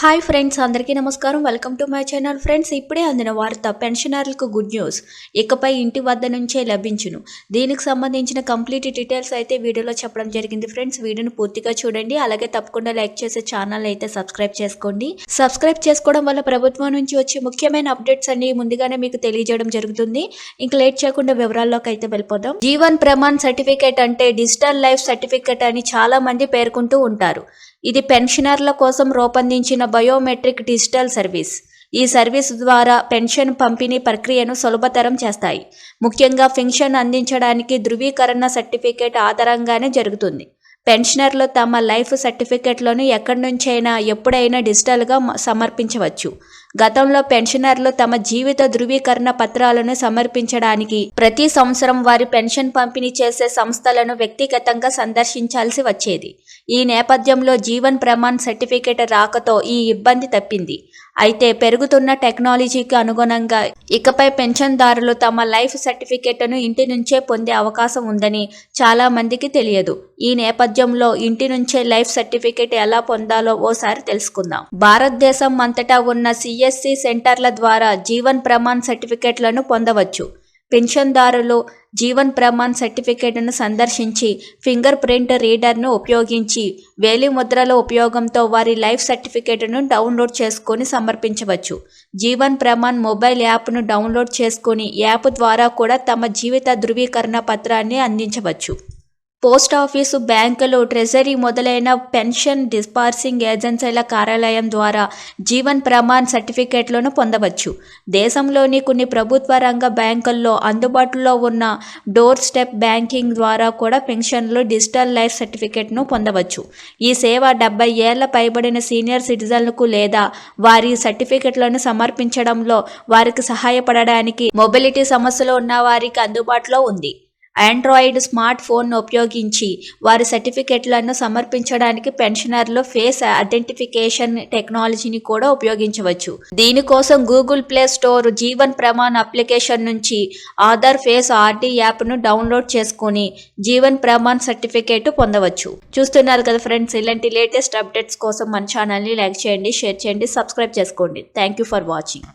Hi friends, అందరికీ నమస్కారం. Welcome to my channel. Friends, ఇప్పుడే అందిన వార్త. పెన్షనర్లకు గుడ్ న్యూస్. ఇకపై ఇంటి వద్ద నుంచే లభించును. దీనికి సంబంధించిన కంప్లీట్ డీటెయిల్స్ అయితే వీడియోలో చెప్పడం జరిగింది. ఫ్రెండ్స్, వీడియోను పూర్తిగా చూడండి. అలాగే తప్పకుండా లైక్ చేసే ఛానల్ అయితే సబ్స్క్రైబ్ చేసుకోండి. సబ్స్క్రైబ్ చేసుకోవడం వల్ల ప్రభుత్వం నుంచి వచ్చే ముఖ్యమైన అప్డేట్స్ అన్ని ముందుగానే మీకు తెలియజేయడం జరుగుతుంది. ఇంకా లేట్ చేయకుండా వివరాల్లోకి అయితే వెళ్ళిపోదాం. జీవన్ ప్రమాణ్ సర్టిఫికేట్ అంటే డిజిటల్ లైఫ్ సర్టిఫికేట్ అని చాలా మంది పేర్కొంటూ ఉంటారు. ఇది పెన్షనర్ల కోసం రూపొందించిన బయోమెట్రిక్ డిజిటల్ సర్వీస్. ఈ సర్వీస్ ద్వారా పెన్షన్ పంపిణీ ప్రక్రియను సులభతరం చేస్తాయి. ముఖ్యంగా పెన్షన్ అందించడానికి ధృవీకరణ సర్టిఫికేట్ ఆధారంగానే జరుగుతుంది. పెన్షనర్లు తమ లైఫ్ సర్టిఫికేట్లను ఎక్కడి నుంచైనా ఎప్పుడైనా డిజిటల్గా సమర్పించవచ్చు. గతంలో పెన్షనర్లు తమ జీవిత ధృవీకరణ పత్రాలను సమర్పించడానికి ప్రతి సంవత్సరం వారి పెన్షన్ పంపిణీ చేసే సంస్థలను వ్యక్తిగతంగా సందర్శించాల్సి వచ్చేది. ఈ నేపథ్యంలో జీవన్ ప్రమాణ్ సర్టిఫికేట్ రాకతో ఈ ఇబ్బంది తప్పింది. అయితే పెరుగుతున్న టెక్నాలజీకి అనుగుణంగా ఇకపై పెన్షన్దారులు తమ లైఫ్ సర్టిఫికేట్ను ఇంటి నుంచే పొందే అవకాశం ఉందని చాలా మందికి తెలియదు. ఈ నేపథ్యంలో ఇంటి నుంచే లైఫ్ సర్టిఫికేట్ ఎలా పొందాలో ఓసారి తెలుసుకుందాం. భారతదేశం అంతటా ఉన్న సిఎస్సి సెంటర్ల ద్వారా జీవన్ ప్రమాణ్ సర్టిఫికేట్లను పొందవచ్చు. పెన్షన్దారులు జీవన్ ప్రమాణ్ సర్టిఫికేట్ను సందర్శించి ఫింగర్ ప్రింట్ రీడర్ను ఉపయోగించి వేలిముద్రల ఉపయోగంతో వారి లైఫ్ సర్టిఫికేట్ను డౌన్లోడ్ చేసుకొని సమర్పించవచ్చు. జీవన్ ప్రమాణ్ మొబైల్ యాప్ను డౌన్లోడ్ చేసుకొని యాప్ ద్వారా కూడా తమ జీవిత ధృవీకరణ పత్రాన్ని అందించవచ్చు. పోస్ట్ ఆఫీసు, బ్యాంకులు, ట్రెజరీ మొదలైన పెన్షన్ డిస్బర్సింగ్ ఏజెన్సీల కార్యాలయం ద్వారా జీవన్ ప్రమాణ్ సర్టిఫికేట్లను పొందవచ్చు. దేశంలోని కొన్ని ప్రభుత్వ రంగ బ్యాంకుల్లో అందుబాటులో ఉన్న డోర్ స్టెప్ బ్యాంకింగ్ ద్వారా కూడా పెన్షన్లు డిజిటల్ లైఫ్ సర్టిఫికేట్ను పొందవచ్చు. ఈ సేవ 70 ఏళ్ల పైబడిన సీనియర్ సిటిజన్లకు లేదా వారి సర్టిఫికేట్లను సమర్పించడంలో వారికి సహాయపడడానికి మొబిలిటీ సమస్యలు ఉన్న వారికి అందుబాటులో ఉంది. ఆండ్రాయిడ్ స్మార్ట్ ఫోన్ను ఉపయోగించి వారి సర్టిఫికెట్లను సమర్పించడానికి పెన్షనర్లు ఫేస్ ఐడెంటిఫికేషన్ టెక్నాలజీని కూడా ఉపయోగించవచ్చు. దీనికోసం Google play store Jeevan Pramaan application నుంచి ఆధార్ ఫేస్ ఆర్డీ యాప్ను డౌన్లోడ్ చేసుకుని జీవన్ ప్రమాణ్ సర్టిఫికేట్ పొందవచ్చు. చూస్తున్నారు కదా ఫ్రెండ్స్, ఇలాంటి లేటెస్ట్ అప్డేట్స్ కోసం మన ఛానల్ని లైక్ చేయండి, షేర్ చేయండి, సబ్స్క్రైబ్ చేసుకోండి. Thank you for watching.